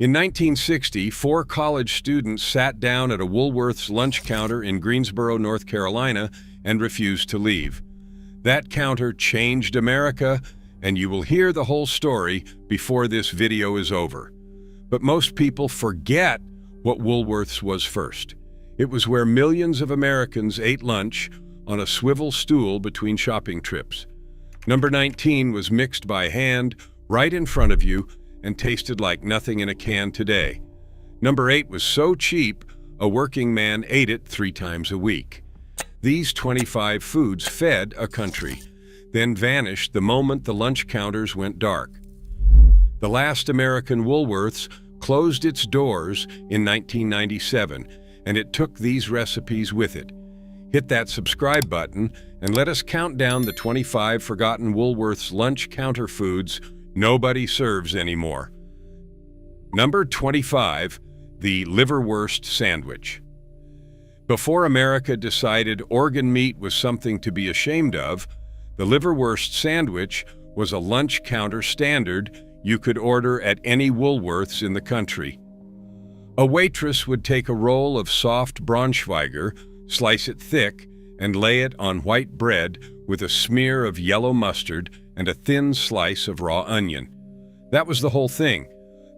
In 1960, four college students sat down at a Woolworth's lunch counter in Greensboro, North Carolina, and refused to leave. That counter changed America, and you will hear the whole story before this video is over. But most people forget what Woolworth's was first. It was where millions of Americans ate lunch on a swivel stool between shopping trips. Number 19 was mixed by hand, right in front of you, and tasted like nothing in a can today. Number 8 was so cheap, a working man ate it 3 times a week. These 25 foods fed a country, then vanished the moment the lunch counters went dark. The last American Woolworth's closed its doors in 1997, and it took these recipes with it. Hit that subscribe button and let us count down the 25 forgotten Woolworth's lunch counter foods nobody serves anymore. Number 25, the liverwurst sandwich. Before America decided organ meat was something to be ashamed of, the liverwurst sandwich was a lunch counter standard you could order at any Woolworth's in the country. A waitress would take a roll of soft Braunschweiger, slice it thick, and lay it on white bread with a smear of yellow mustard and a thin slice of raw onion. That was the whole thing.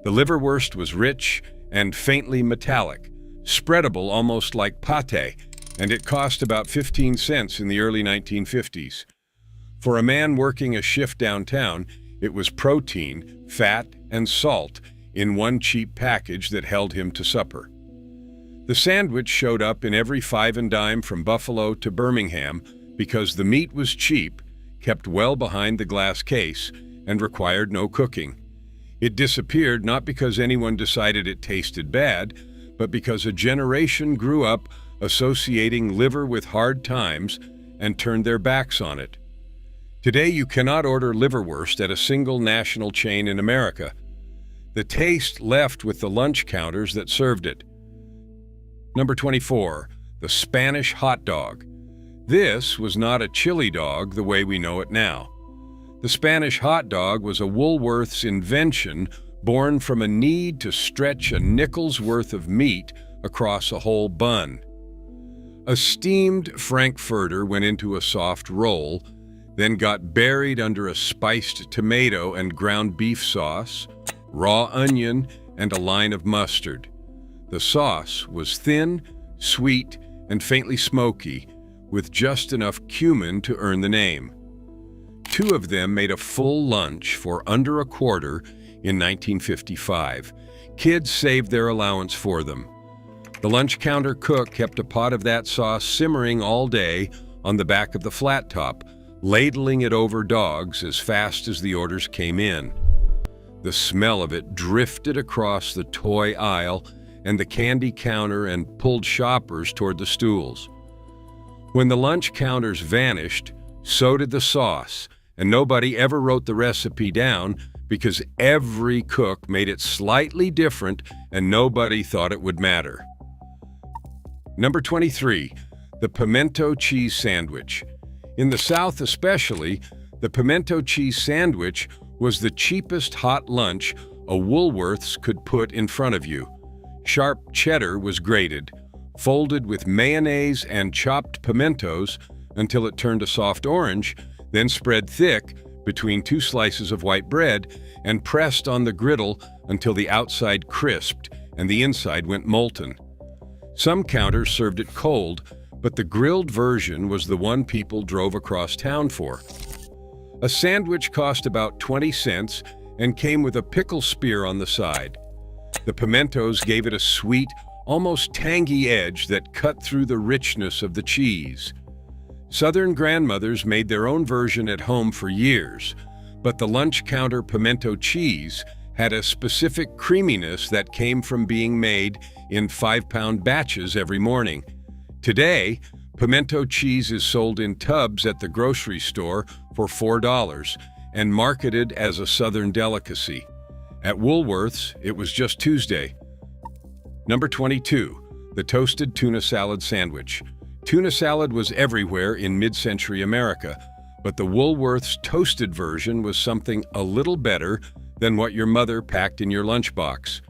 The liverwurst was rich and faintly metallic, spreadable almost like pâté, and it cost about 15 cents in the early 1950s. For a man working a shift downtown, it was protein, fat, and salt in one cheap package that held him to supper. The sandwich showed up in every five and dime from Buffalo to Birmingham because the meat was cheap, kept well behind the glass case, and required no cooking. It disappeared not because anyone decided it tasted bad, but because a generation grew up associating liver with hard times and turned their backs on it. Today you cannot order liverwurst at a single national chain in America. The taste left with the lunch counters that served it. Number 24, the Spanish hot dog. This was not a chili dog the way we know it now. The Spanish hot dog was a Woolworth's invention born from a need to stretch a nickel's worth of meat across a whole bun. A steamed frankfurter went into a soft roll, then got buried under a spiced tomato and ground beef sauce, raw onion, and a line of mustard. The sauce was thin, sweet, and faintly smoky, with just enough cumin to earn the name. 2 of them made a full lunch for under a quarter in 1955. Kids saved their allowance for them. The lunch counter cook kept a pot of that sauce simmering all day on the back of the flat top, ladling it over dogs as fast as the orders came in. The smell of it drifted across the toy aisle and the candy counter and pulled shoppers toward the stools. When the lunch counters vanished, so did the sauce, and nobody ever wrote the recipe down because every cook made it slightly different and nobody thought it would matter. Number 23, the pimento cheese sandwich. In the South especially, the pimento cheese sandwich was the cheapest hot lunch a Woolworth's could put in front of you. Sharp cheddar was grated, folded with mayonnaise and chopped pimentos until it turned a soft orange, then spread thick between 2 slices of white bread and pressed on the griddle until the outside crisped and the inside went molten. Some counters served it cold, but the grilled version was the one people drove across town for. A sandwich cost about 20 cents and came with a pickle spear on the side. The pimentos gave it a sweet, almost tangy edge that cut through the richness of the cheese. Southern grandmothers made their own version at home for years, but the lunch counter pimento cheese had a specific creaminess that came from being made in 5-pound batches every morning. Today, pimento cheese is sold in tubs at the grocery store for $4 and marketed as a Southern delicacy. At Woolworth's, it was just Tuesday. Number 22, the toasted tuna salad sandwich. Tuna salad was everywhere in mid-century America, but the Woolworth's toasted version was something a little better than what your mother packed in your lunchbox.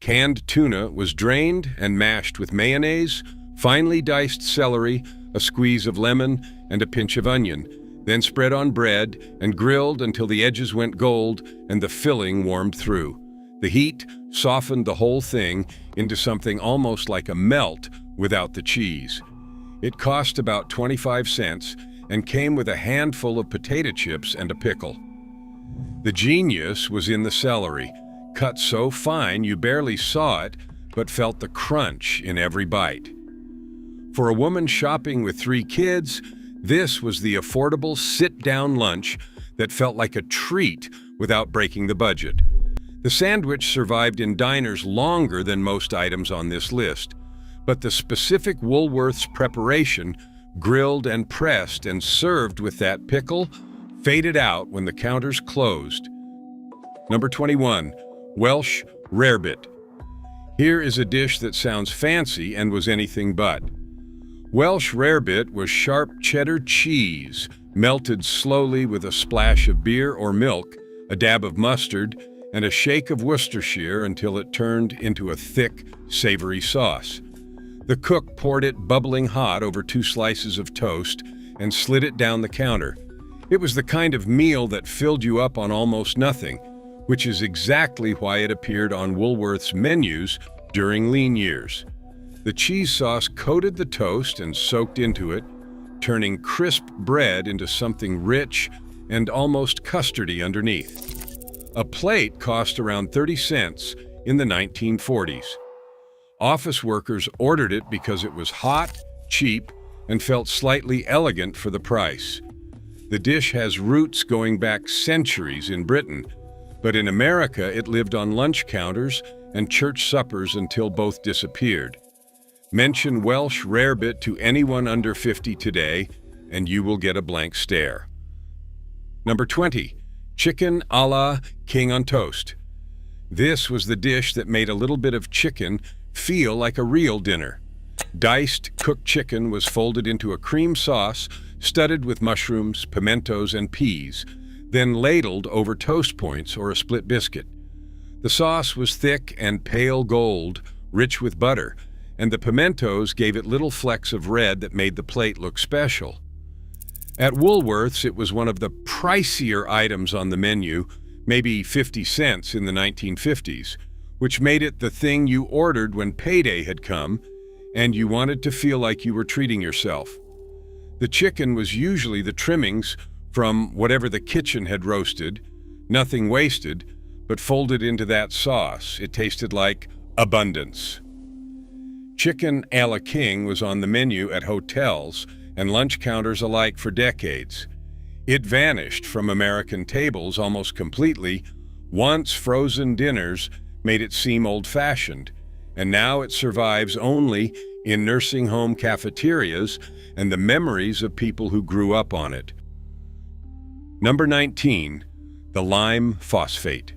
Canned tuna was drained and mashed with mayonnaise, finely diced celery, a squeeze of lemon, and a pinch of onion, then spread on bread and grilled until the edges went gold and the filling warmed through. The heat softened the whole thing into something almost like a melt without the cheese. It cost about 25 cents and came with a handful of potato chips and a pickle. The genius was in the celery, cut so fine you barely saw it, but felt the crunch in every bite. For a woman shopping with 3 kids, this was the affordable sit-down lunch that felt like a treat without breaking the budget. The sandwich survived in diners longer than most items on this list, but the specific Woolworth's preparation, grilled and pressed and served with that pickle, faded out when the counters closed. Number 21, Welsh rarebit. Here is a dish that sounds fancy and was anything but. Welsh rarebit was sharp cheddar cheese, melted slowly with a splash of beer or milk, a dab of mustard, and a shake of Worcestershire until it turned into a thick, savory sauce. The cook poured it bubbling hot over 2 slices of toast and slid it down the counter. It was the kind of meal that filled you up on almost nothing, which is exactly why it appeared on Woolworth's menus during lean years. The cheese sauce coated the toast and soaked into it, turning crisp bread into something rich and almost custardy underneath. A plate cost around 30 cents in the 1940s. Office workers ordered it because it was hot, cheap, and felt slightly elegant for the price. The dish has roots going back centuries in Britain, but in America it lived on lunch counters and church suppers until both disappeared. Mention Welsh rarebit to anyone under 50 today, and you will get a blank stare. Number 20, chicken a la king on toast. This was the dish that made a little bit of chicken feel like a real dinner. Diced cooked chicken was folded into a cream sauce studded with mushrooms, pimentos, and peas, then ladled over toast points or a split biscuit. The sauce was thick and pale gold, rich with butter, and the pimentos gave it little flecks of red that made the plate look special. At Woolworth's, it was one of the pricier items on the menu, maybe 50 cents in the 1950s, which made it the thing you ordered when payday had come and you wanted to feel like you were treating yourself. The chicken was usually the trimmings from whatever the kitchen had roasted, nothing wasted, but folded into that sauce. It tasted like abundance. Chicken a la king was on the menu at hotels and lunch counters alike for decades. It vanished from American tables almost completely once frozen dinners made it seem old-fashioned, and now it survives only in nursing home cafeterias and the memories of people who grew up on it. Number 19, the lime phosphate.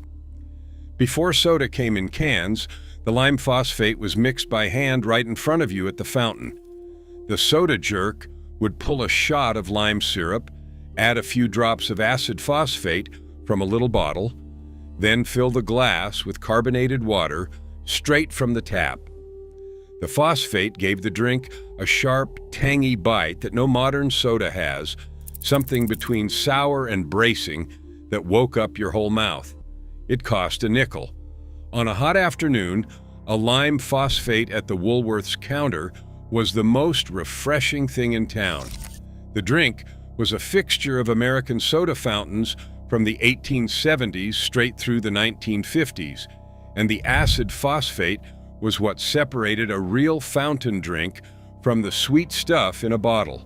Before soda came in cans, the lime phosphate was mixed by hand right in front of you at the fountain. The soda jerk would pull a shot of lime syrup, add a few drops of acid phosphate from a little bottle, then fill the glass with carbonated water straight from the tap. The phosphate gave the drink a sharp, tangy bite that no modern soda has, something between sour and bracing that woke up your whole mouth. It cost a nickel. On a hot afternoon, a lime phosphate at the Woolworth's counter was the most refreshing thing in town. The drink was a fixture of American soda fountains from the 1870s straight through the 1950s, and the acid phosphate was what separated a real fountain drink from the sweet stuff in a bottle.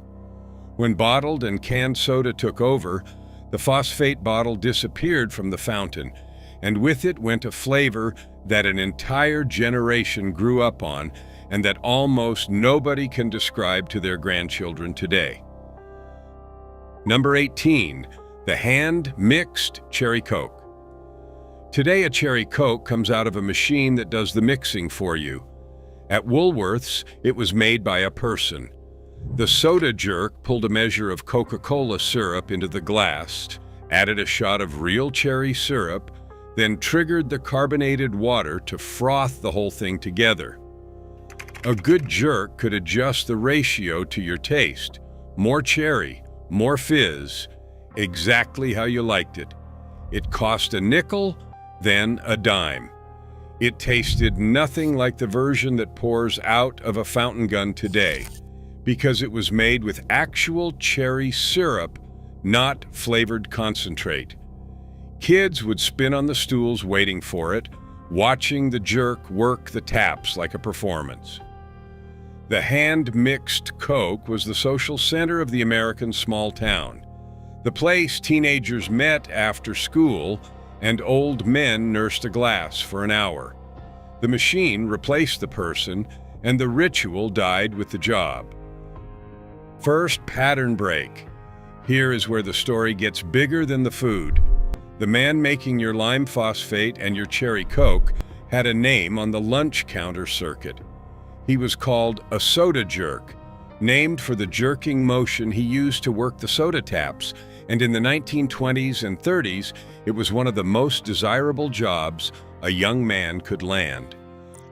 When bottled and canned soda took over, the phosphate bottle disappeared from the fountain, and with it went a flavor that an entire generation grew up on and that almost nobody can describe to their grandchildren today. Number 18, the hand-mixed cherry Coke. Today, a cherry Coke comes out of a machine that does the mixing for you. At Woolworth's, it was made by a person. The soda jerk pulled a measure of Coca-Cola syrup into the glass, added a shot of real cherry syrup, then triggered the carbonated water to froth the whole thing together. A good jerk could adjust the ratio to your taste. More cherry, more fizz, exactly how you liked it. It cost a nickel, then a dime. It tasted nothing like the version that pours out of a fountain gun today, because it was made with actual cherry syrup, not flavored concentrate. Kids would spin on the stools waiting for it, watching the jerk work the taps like a performance. The hand-mixed Coke was the social center of the American small town, the place teenagers met after school and old men nursed a glass for an hour. The machine replaced the person, and the ritual died with the job. First, pattern break. Here is where the story gets bigger than the food. The man making your lime phosphate and your cherry Coke had a name on the lunch counter circuit. He was called a soda jerk, named for the jerking motion he used to work the soda taps, and in the 1920s and 30s, it was one of the most desirable jobs a young man could land.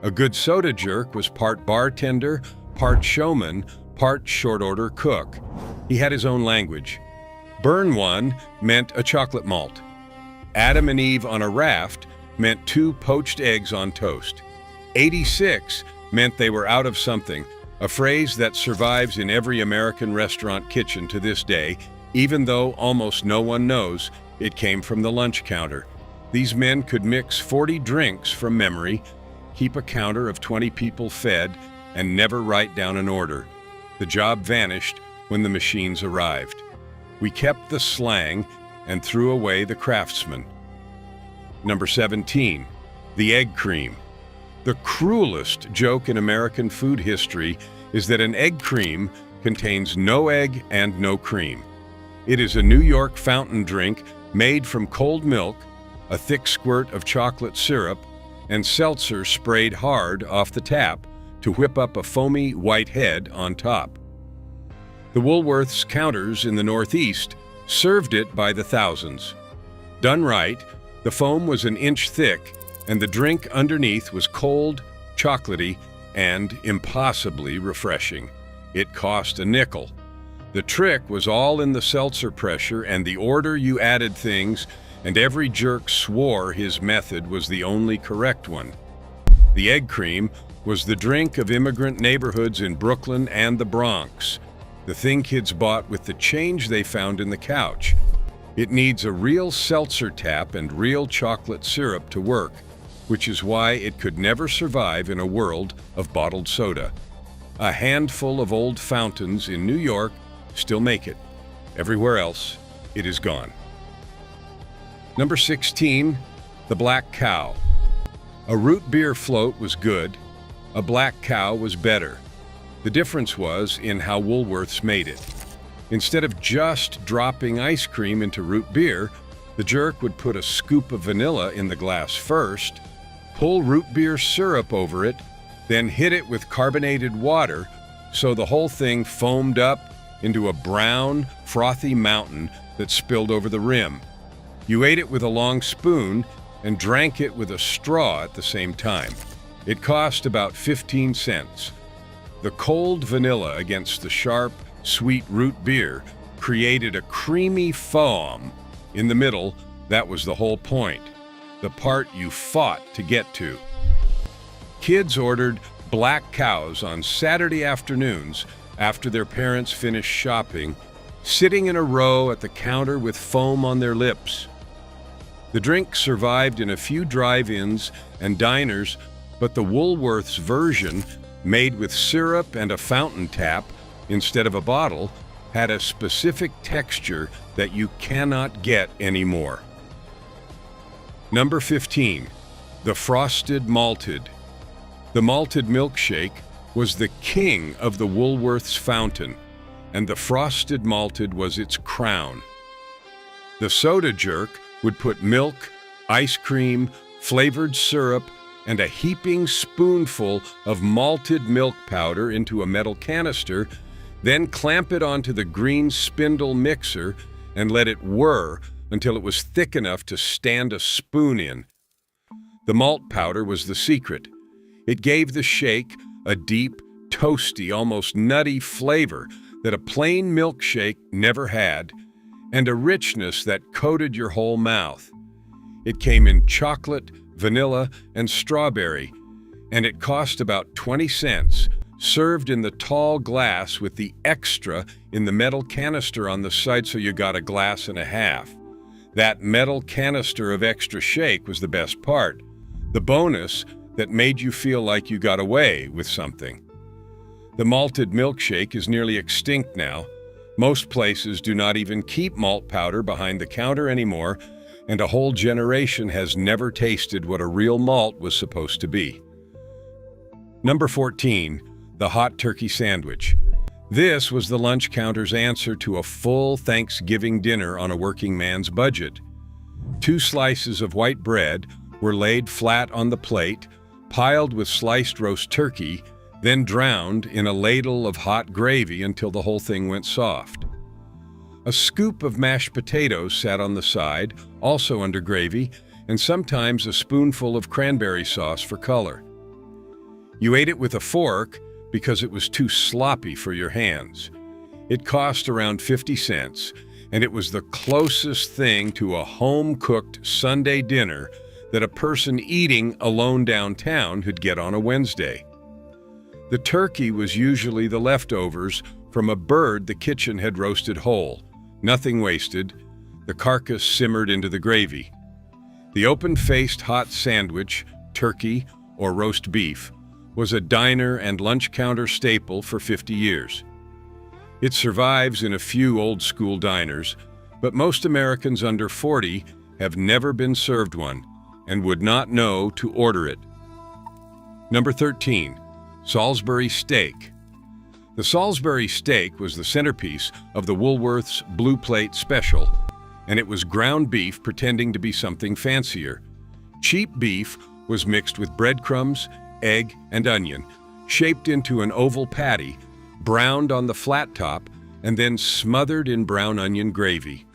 A good soda jerk was part bartender, part showman, part short-order cook. He had his own language. Burn one meant a chocolate malt. Adam and Eve on a raft meant 2 poached eggs on toast. 86 meant they were out of something, a phrase that survives in every American restaurant kitchen to this day, even though almost no one knows it came from the lunch counter. These men could mix 40 drinks from memory, keep a counter of 20 people fed, and never write down an order. The job vanished when the machines arrived. We kept the slang and threw away the craftsmen. Number 17, the egg cream. The cruelest joke in American food history is that an egg cream contains no egg and no cream. It is a New York fountain drink made from cold milk, a thick squirt of chocolate syrup, and seltzer sprayed hard off the tap to whip up a foamy white head on top. The Woolworth's counters in the Northeast served it by the thousands. Done right, the foam was an inch thick, and the drink underneath was cold, chocolatey, and impossibly refreshing. It cost a nickel. The trick was all in the seltzer pressure and the order you added things, and every jerk swore his method was the only correct one. The egg cream was the drink of immigrant neighborhoods in Brooklyn and the Bronx, the thing kids bought with the change they found in the couch. It needs a real seltzer tap and real chocolate syrup to work, which is why it could never survive in a world of bottled soda. A handful of old fountains in New York still make it. Everywhere else, it is gone. Number 16, the black cow. A root beer float was good. A black cow was better. The difference was in how Woolworths made it. Instead of just dropping ice cream into root beer, the jerk would put a scoop of vanilla in the glass first, pull root beer syrup over it, then hit it with carbonated water so the whole thing foamed up into a brown, frothy mountain that spilled over the rim. You ate it with a long spoon and drank it with a straw at the same time. It cost about 15 cents. The cold vanilla against the sharp, sweet root beer created a creamy foam. In the middle, that was the whole point, the part you fought to get to. Kids ordered black cows on Saturday afternoons after their parents finished shopping, sitting in a row at the counter with foam on their lips. The drink survived in a few drive-ins and diners, but the Woolworth's version, made with syrup and a fountain tap instead of a bottle, had a specific texture that you cannot get anymore. Number 15, the frosted malted. The malted milkshake was the king of the Woolworth's fountain, and the frosted malted was its crown. The soda jerk would put milk, ice cream, flavored syrup, and a heaping spoonful of malted milk powder into a metal canister, then clamp it onto the green spindle mixer and let it whir until it was thick enough to stand a spoon in. The malt powder was the secret. It gave the shake a deep, toasty, almost nutty flavor that a plain milkshake never had, and a richness that coated your whole mouth. It came in chocolate, vanilla, and strawberry, and it cost about 20 cents, served in the tall glass with the extra in the metal canister on the side, so you got a glass and a half. That metal canister of extra shake was the best part, the bonus that made you feel like you got away with something. The malted milkshake is nearly extinct now. Most places do not even keep malt powder behind the counter anymore, and a whole generation has never tasted what a real malt was supposed to be. Number 14, the hot turkey sandwich. This was the lunch counter's answer to a full Thanksgiving dinner on a working man's budget. 2 slices of white bread were laid flat on the plate, piled with sliced roast turkey, then drowned in a ladle of hot gravy until the whole thing went soft. A scoop of mashed potatoes sat on the side, also under gravy, and sometimes a spoonful of cranberry sauce for color. You ate it with a fork because it was too sloppy for your hands. It cost around 50 cents, and it was the closest thing to a home-cooked Sunday dinner that a person eating alone downtown could get on a Wednesday. The turkey was usually the leftovers from a bird the kitchen had roasted whole. Nothing wasted. The carcass simmered into the gravy. The open-faced hot sandwich, turkey or roast beef, was a diner and lunch counter staple for 50 years. It survives in a few old-school diners, but most Americans under 40 have never been served one and would not know to order it. Number 13. Salisbury steak. The Salisbury steak was the centerpiece of the Woolworth's Blue Plate special, and it was ground beef pretending to be something fancier. Cheap beef was mixed with breadcrumbs, egg, and onion, shaped into an oval patty, browned on the flat top, and then smothered in brown onion gravy.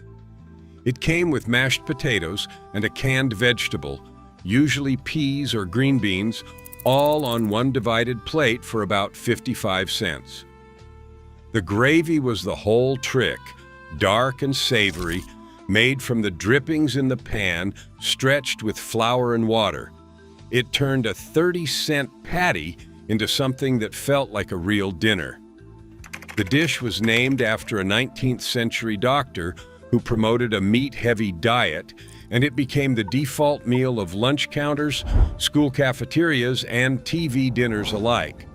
It came with mashed potatoes and a canned vegetable, usually peas or green beans, all on one divided plate for about 55 cents. The gravy was the whole trick, dark and savory, made from the drippings in the pan, stretched with flour and water. It turned a 30-cent patty into something that felt like a real dinner. The dish was named after a 19th century doctor who promoted a meat-heavy diet, and it became the default meal of lunch counters, school cafeterias, and TV dinners alike.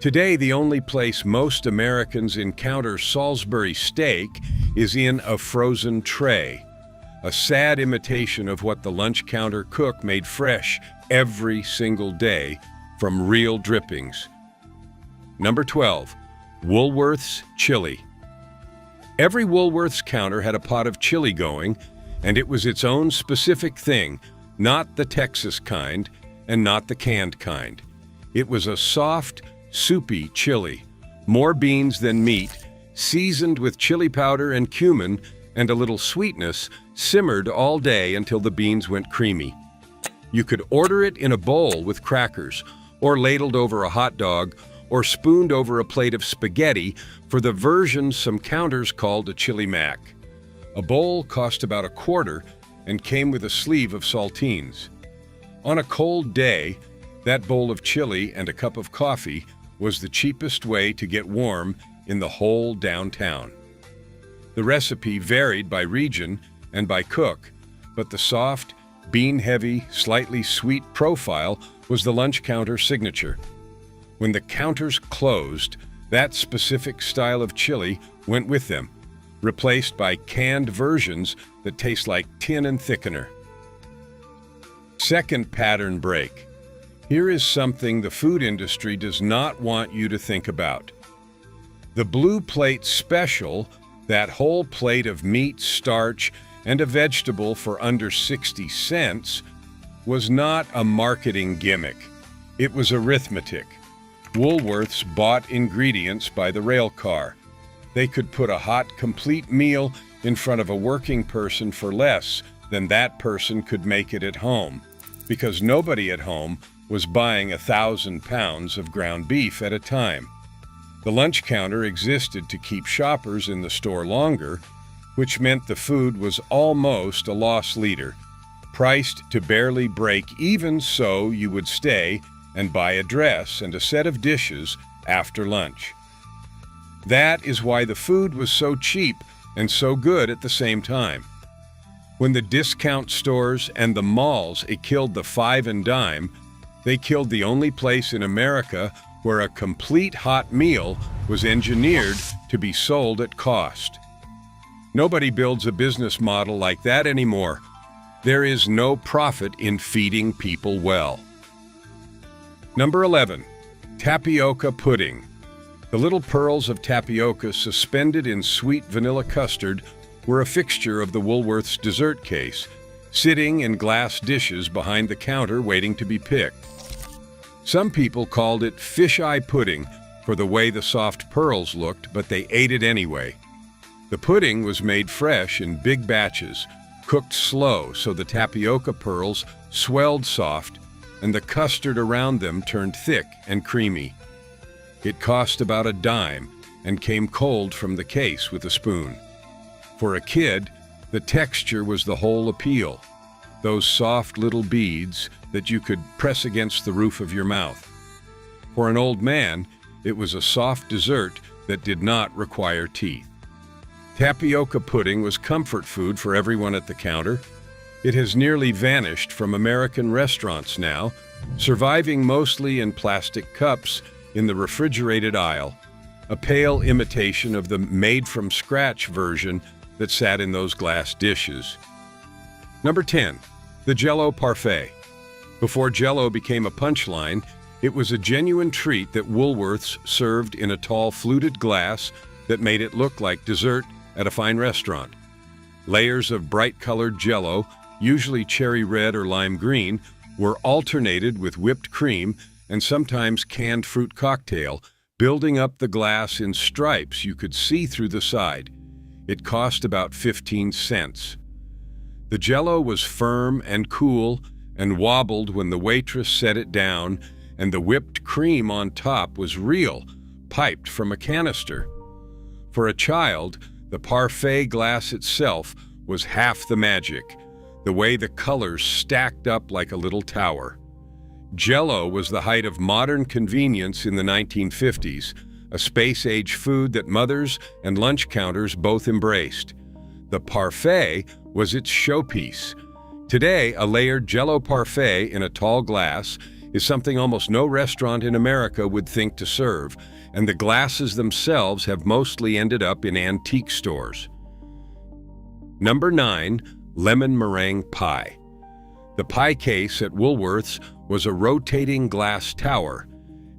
Today, the only place most Americans encounter Salisbury steak is in a frozen tray, a sad imitation of what the lunch counter cook made fresh every single day from real drippings. Number 12, Woolworth's chili. Every Woolworth's counter had a pot of chili going, and it was its own specific thing, not the Texas kind and not the canned kind. It was a soft, soupy chili, more beans than meat, seasoned with chili powder and cumin and a little sweetness, simmered all day until the beans went creamy. You could order it in a bowl with crackers, or ladled over a hot dog, or spooned over a plate of spaghetti for the version some counters called a chili mac. A bowl cost about $1.25 and came with a sleeve of saltines. On a cold day, that bowl of chili and a cup of coffee was the cheapest way to get warm in the whole downtown. The recipe varied by region and by cook, but the soft, bean-heavy, slightly sweet profile was the lunch counter signature. When the counters closed, that specific style of chili went with them, replaced by canned versions that taste like tin and thickener. Second pattern break. Here is something the food industry does not want you to think about. The Blue Plate special, that whole plate of meat, starch, and a vegetable for under 60 cents, was not a marketing gimmick. It was arithmetic. Woolworths bought ingredients by the rail car. They could put a hot, complete meal in front of a working person for less than that person could make it at home. because nobody at home was buying 1,000 pounds of ground beef at a time. The lunch counter existed to keep shoppers in the store longer, which meant the food was almost a loss leader, priced to barely break even, so you would stay and buy a dress and a set of dishes after lunch. That is why the food was so cheap and so good at the same time. When the discount stores and the malls killed the five and dime, they killed the only place in America where a complete hot meal was engineered to be sold at cost. Nobody builds a business model like that anymore. There is no profit in feeding people well. Number 11, tapioca pudding. The little pearls of tapioca suspended in sweet vanilla custard were a fixture of the Woolworth's dessert case, sitting in glass dishes behind the counter waiting to be picked. Some people called it fish-eye pudding for the way the soft pearls looked, but they ate it anyway. The pudding was made fresh in big batches, cooked slow so the tapioca pearls swelled soft and the custard around them turned thick and creamy. It cost about a dime and came cold from the case with a spoon. For a kid, the texture was the whole appeal, those soft little beads that you could press against the roof of your mouth. For an old man, it was a soft dessert that did not require teeth. Tapioca pudding was comfort food for everyone at the counter. It has nearly vanished from American restaurants now, surviving mostly in plastic cups in the refrigerated aisle, a pale imitation of the made-from-scratch version that sat in those glass dishes. Number 10, the Jell-O Parfait. Before Jell-O became a punchline, it was a genuine treat that Woolworth's served in a tall fluted glass that made it look like dessert at a fine restaurant. Layers of bright-colored Jell-O, usually cherry red or lime green, were alternated with whipped cream and sometimes canned fruit cocktail, building up the glass in stripes you could see through the side. It cost about 15 cents. The Jell-O was firm and cool and wobbled when the waitress set it down, and the whipped cream on top was real, piped from a canister. For a child, the parfait glass itself was half the magic, the way the colors stacked up like a little tower. Jell-O was the height of modern convenience in the 1950s, a space-age food that mothers and lunch counters both embraced. The parfait was its showpiece. Today, a layered Jell-O parfait in a tall glass is something almost no restaurant in America would think to serve, and the glasses themselves have mostly ended up in antique stores. Number 9, lemon meringue pie. The pie case at Woolworth's was a rotating glass tower,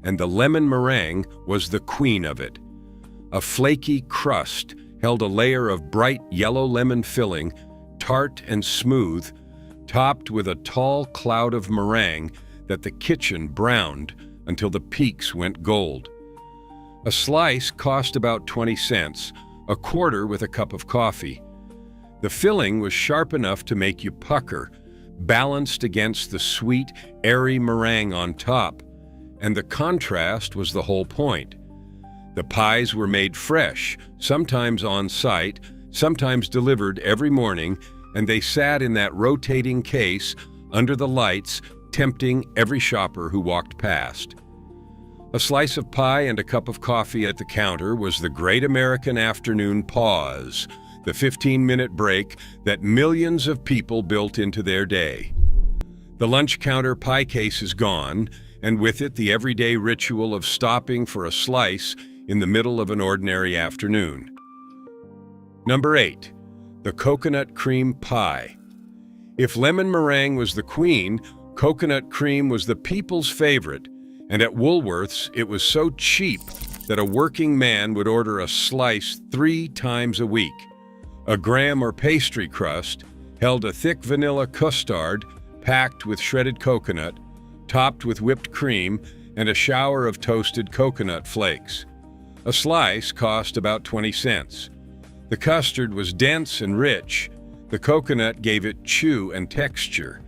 and the lemon meringue was the queen of it. A flaky crust held a layer of bright yellow lemon filling, tart and smooth, topped with a tall cloud of meringue that the kitchen browned until the peaks went gold. A slice cost about 20 cents, a quarter with a cup of coffee. The filling was sharp enough to make you pucker, balanced against the sweet, airy meringue on top, and the contrast was the whole point. The pies were made fresh, sometimes on site, sometimes delivered every morning, and they sat in that rotating case under the lights, tempting every shopper who walked past. A slice of pie and a cup of coffee at the counter was the great American afternoon pause, the 15-minute break that millions of people built into their day. The lunch counter pie case is gone, and with it the everyday ritual of stopping for a slice in the middle of an ordinary afternoon. Number 8, the coconut cream pie. If lemon meringue was the queen, coconut cream was the people's favorite, and at Woolworth's it was so cheap that a working man would order a slice 3 times a week. A graham or pastry crust held a thick vanilla custard packed with shredded coconut, topped with whipped cream, and a shower of toasted coconut flakes. A slice cost about 20 cents. The custard was dense and rich. The coconut gave it chew and texture,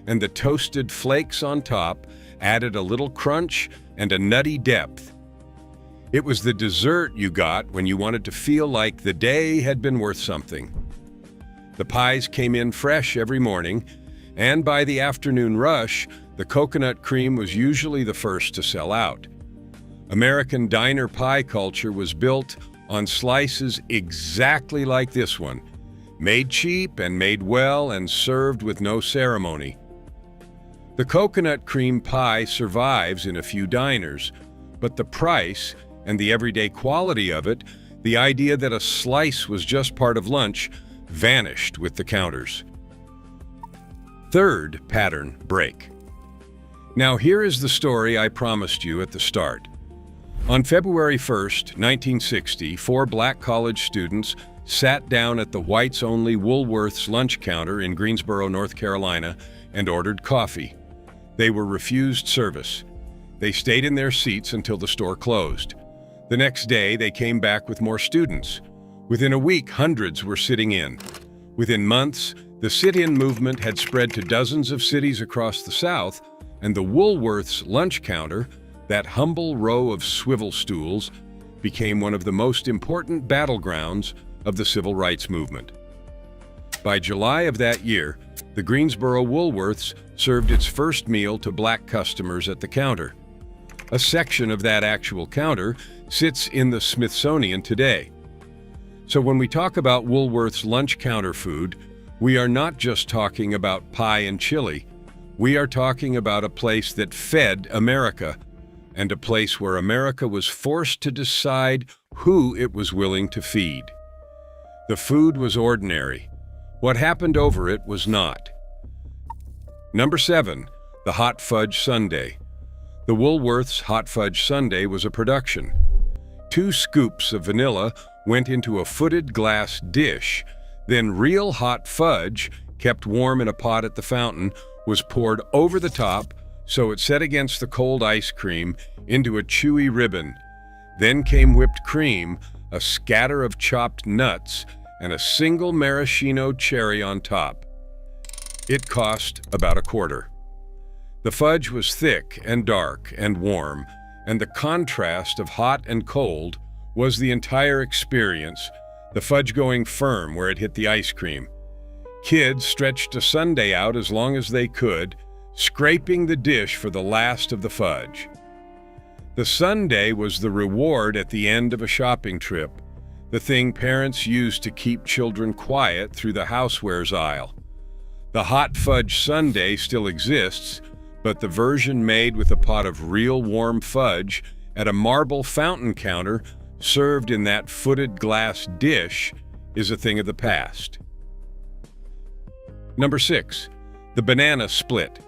and the toasted flakes on top added a little crunch and a nutty depth. It was the dessert you got when you wanted to feel like the day had been worth something. The pies came in fresh every morning, and by the afternoon rush, the coconut cream was usually the first to sell out. American diner pie culture was built on slices exactly like this one, made cheap and made well and served with no ceremony. The coconut cream pie survives in a few diners, but the price and the everyday quality of it, the idea that a slice was just part of lunch, vanished with the counters. Third pattern break. Now here is the story I promised you at the start. On February 1st, 1960, 4 black college students sat down at the whites-only Woolworth's lunch counter in Greensboro, North Carolina, and ordered coffee. They were refused service. They stayed in their seats until the store closed. The next day, they came back with more students. Within a week, hundreds were sitting in. Within months, the sit-in movement had spread to dozens of cities across the South, and the Woolworth's lunch counter, that humble row of swivel stools, became one of the most important battlegrounds of the civil rights movement. By July of that year, the Greensboro Woolworths served its first meal to black customers at the counter. A section of that actual counter sits in the Smithsonian today. So when we talk about Woolworth's lunch counter food, we are not just talking about pie and chili. We are talking about a place that fed America, and a place where America was forced to decide who it was willing to feed. The food was ordinary. What happened over it was not. Number 7, the hot fudge sundae. The Woolworth's hot fudge sundae was a production. 2 scoops of vanilla went into a footed glass dish, then real hot fudge, kept warm in a pot at the fountain, was poured over the top so it set against the cold ice cream into a chewy ribbon. Then came whipped cream, a scatter of chopped nuts, and a single maraschino cherry on top. It cost about $0.25. The fudge was thick and dark and warm, and the contrast of hot and cold was the entire experience, the fudge going firm where it hit the ice cream. Kids stretched a sundae out as long as they could, scraping the dish for the last of the fudge. The sundae was the reward at the end of a shopping trip, the thing parents used to keep children quiet through the housewares aisle. The hot fudge sundae still exists, but the version made with a pot of real warm fudge at a marble fountain counter served in that footed glass dish is a thing of the past. Number 6, the banana split.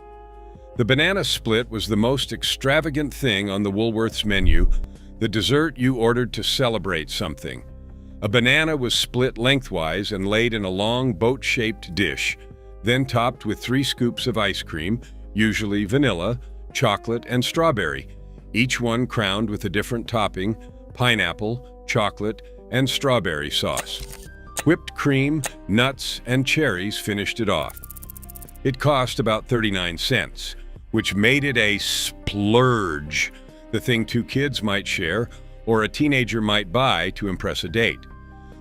The banana split was the most extravagant thing on the Woolworth's menu, the dessert you ordered to celebrate something. A banana was split lengthwise and laid in a long boat-shaped dish, then topped with 3 scoops of ice cream, usually vanilla, chocolate, and strawberry, each one crowned with a different topping: pineapple, chocolate, and strawberry sauce. Whipped cream, nuts, and cherries finished it off. It cost about 39 cents, which made it a splurge, the thing 2 kids might share or a teenager might buy to impress a date.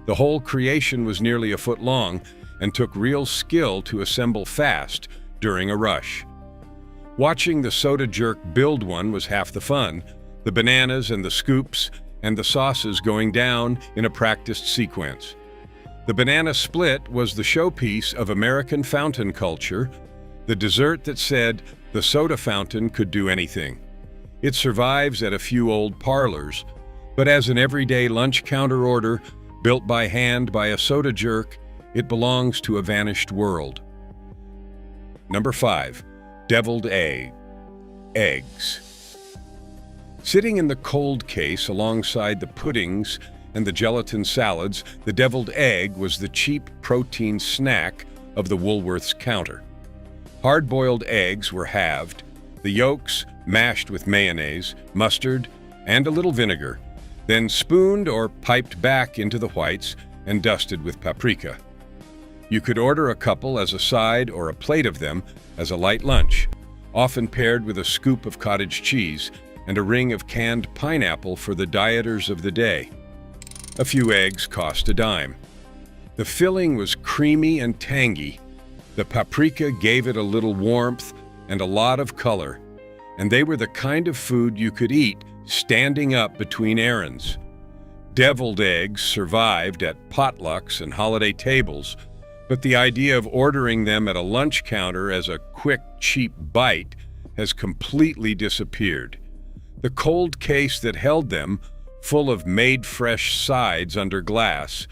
The whole creation was nearly a foot long and took real skill to assemble fast during a rush. Watching the soda jerk build one was half the fun, the bananas and the scoops and the sauces going down in a practiced sequence. The banana split was the showpiece of American fountain culture, the dessert that said the soda fountain could do anything. It survives at a few old parlors, but as an everyday lunch counter order built by hand by a soda jerk, it belongs to a vanished world. Number 5, deviled eggs. Sitting in the cold case alongside the puddings and the gelatin salads, the deviled egg was the cheap protein snack of the Woolworth's counter. Hard-boiled eggs were halved, the yolks mashed with mayonnaise, mustard, and a little vinegar, then spooned or piped back into the whites and dusted with paprika. You could order a couple as a side or a plate of them as a light lunch, often paired with a scoop of cottage cheese and a ring of canned pineapple for the dieters of the day. A few eggs cost a dime. The filling was creamy and tangy. The paprika gave it a little warmth and a lot of color, and they were the kind of food you could eat standing up between errands. Deviled eggs survived at potlucks and holiday tables, but the idea of ordering them at a lunch counter as a quick, cheap bite has completely disappeared. The cold case that held them, full of made-fresh sides under glass,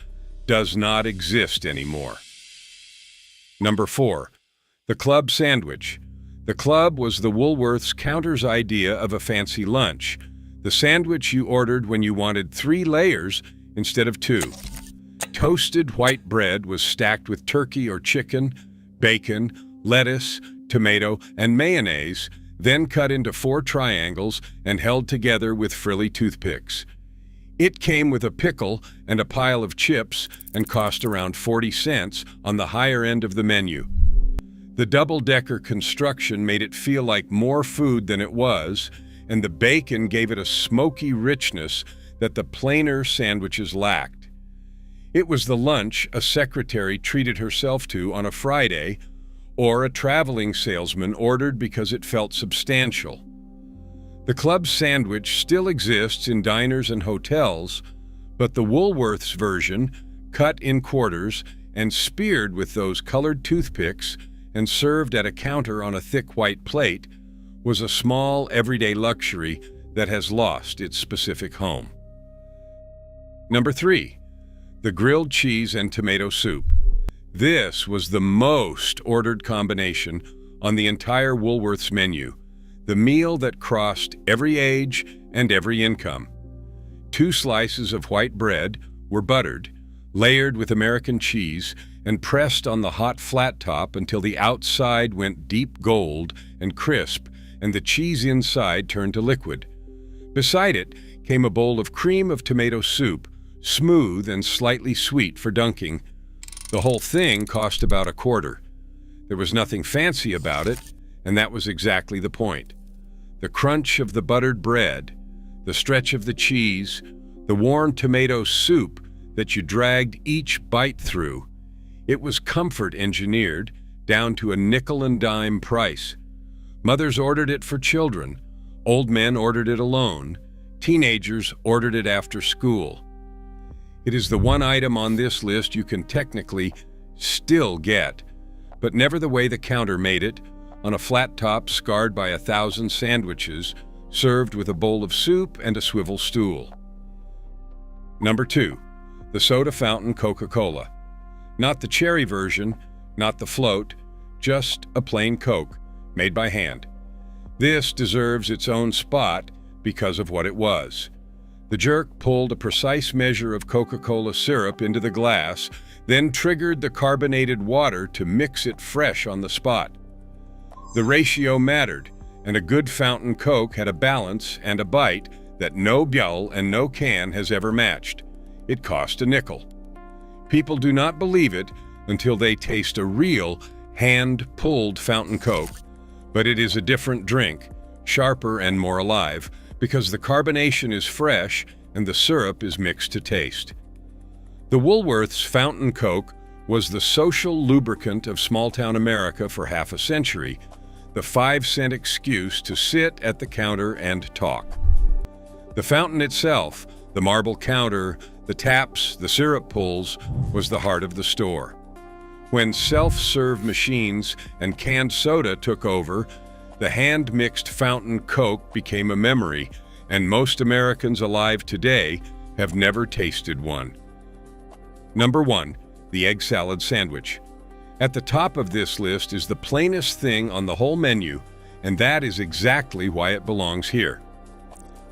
does not exist anymore. Number 4. The club sandwich. The club was the Woolworth's counter's idea of a fancy lunch, the sandwich you ordered when you wanted 3 layers instead of 2. Toasted white bread was stacked with turkey or chicken, bacon, lettuce, tomato, and mayonnaise, then cut into 4 triangles and held together with frilly toothpicks. It came with a pickle and a pile of chips and cost around 40 cents on the higher end of the menu. The double-decker construction made it feel like more food than it was, and the bacon gave it a smoky richness that the plainer sandwiches lacked. It was the lunch a secretary treated herself to on a Friday, or a traveling salesman ordered because it felt substantial. The club sandwich still exists in diners and hotels, but the Woolworth's version, cut in quarters and speared with those colored toothpicks and served at a counter on a thick white plate, was a small, everyday luxury that has lost its specific home. Number 3. The grilled cheese and tomato soup. This was the most ordered combination on the entire Woolworth's menu, the meal that crossed every age and every income. 2 slices of white bread were buttered, layered with American cheese, and pressed on the hot flat top until the outside went deep gold and crisp and the cheese inside turned to liquid. Beside it came a bowl of cream of tomato soup, smooth and slightly sweet for dunking. The whole thing cost about $0.25. There was nothing fancy about it, and that was exactly the point. The crunch of the buttered bread, the stretch of the cheese, the warm tomato soup that you dragged each bite through. It was comfort engineered down to a nickel and dime price. Mothers ordered it for children, old men ordered it alone, teenagers ordered it after school. It is the one item on this list you can technically still get, but never the way the counter made it, on a flat top scarred by 1,000 sandwiches, served with a bowl of soup and a swivel stool. Number 2. The soda fountain Coca-Cola. Not the cherry version, not the float, just a plain Coke, made by hand. This deserves its own spot because of what it was. The jerk pulled a precise measure of Coca-Cola syrup into the glass, then triggered the carbonated water to mix it fresh on the spot. The ratio mattered, and a good fountain Coke had a balance and a bite that no bottle and no can has ever matched. It cost a nickel. People do not believe it until they taste a real, hand-pulled fountain Coke, but it is a different drink, sharper and more alive, because the carbonation is fresh and the syrup is mixed to taste. The Woolworth's Fountain Coke was the social lubricant of small-town America for half a century, the 5-cent excuse to sit at the counter and talk. The fountain itself, the marble counter, the taps, the syrup pulls, was the heart of the store. When self-serve machines and canned soda took over, the hand-mixed fountain Coke became a memory, and most Americans alive today have never tasted one. Number 1. The egg salad sandwich. At the top of this list is the plainest thing on the whole menu, and that is exactly why it belongs here.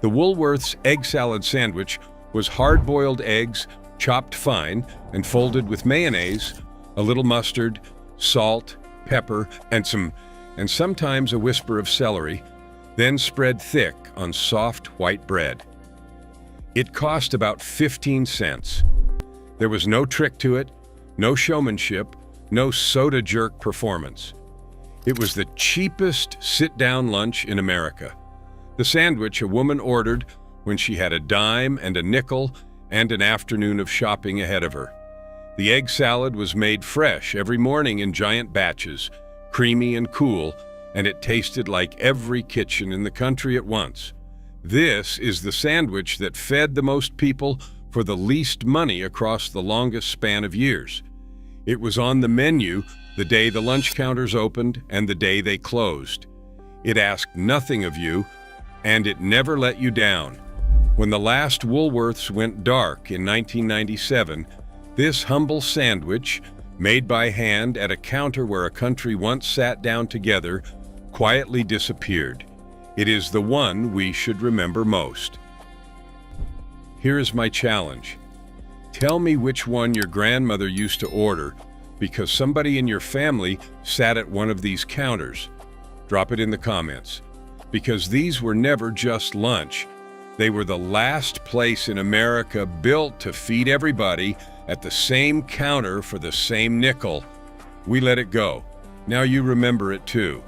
The Woolworth's egg salad sandwich was hard-boiled eggs, chopped fine and folded with mayonnaise, a little mustard, salt, pepper, and sometimes a whisper of celery, then spread thick on soft white bread. It cost about 15 cents. There was no trick to it, no showmanship, no soda jerk performance. It was the cheapest sit-down lunch in America. The sandwich a woman ordered when she had a dime and a nickel and an afternoon of shopping ahead of her. The egg salad was made fresh every morning in giant batches, creamy and cool, and it tasted like every kitchen in the country at once. This is the sandwich that fed the most people for the least money across the longest span of years. It was on the menu the day the lunch counters opened and the day they closed. It asked nothing of you, and it never let you down. When the last Woolworths went dark in 1997, this humble sandwich, made by hand at a counter where a country once sat down together, quietly disappeared. It is the one we should remember most. Here is my challenge. Tell me which one your grandmother used to order because somebody in your family sat at one of these counters. Drop it in the comments. Because these were never just lunch. They were the last place in America built to feed everybody at the same counter for the same nickel. We let it go. Now you remember it too.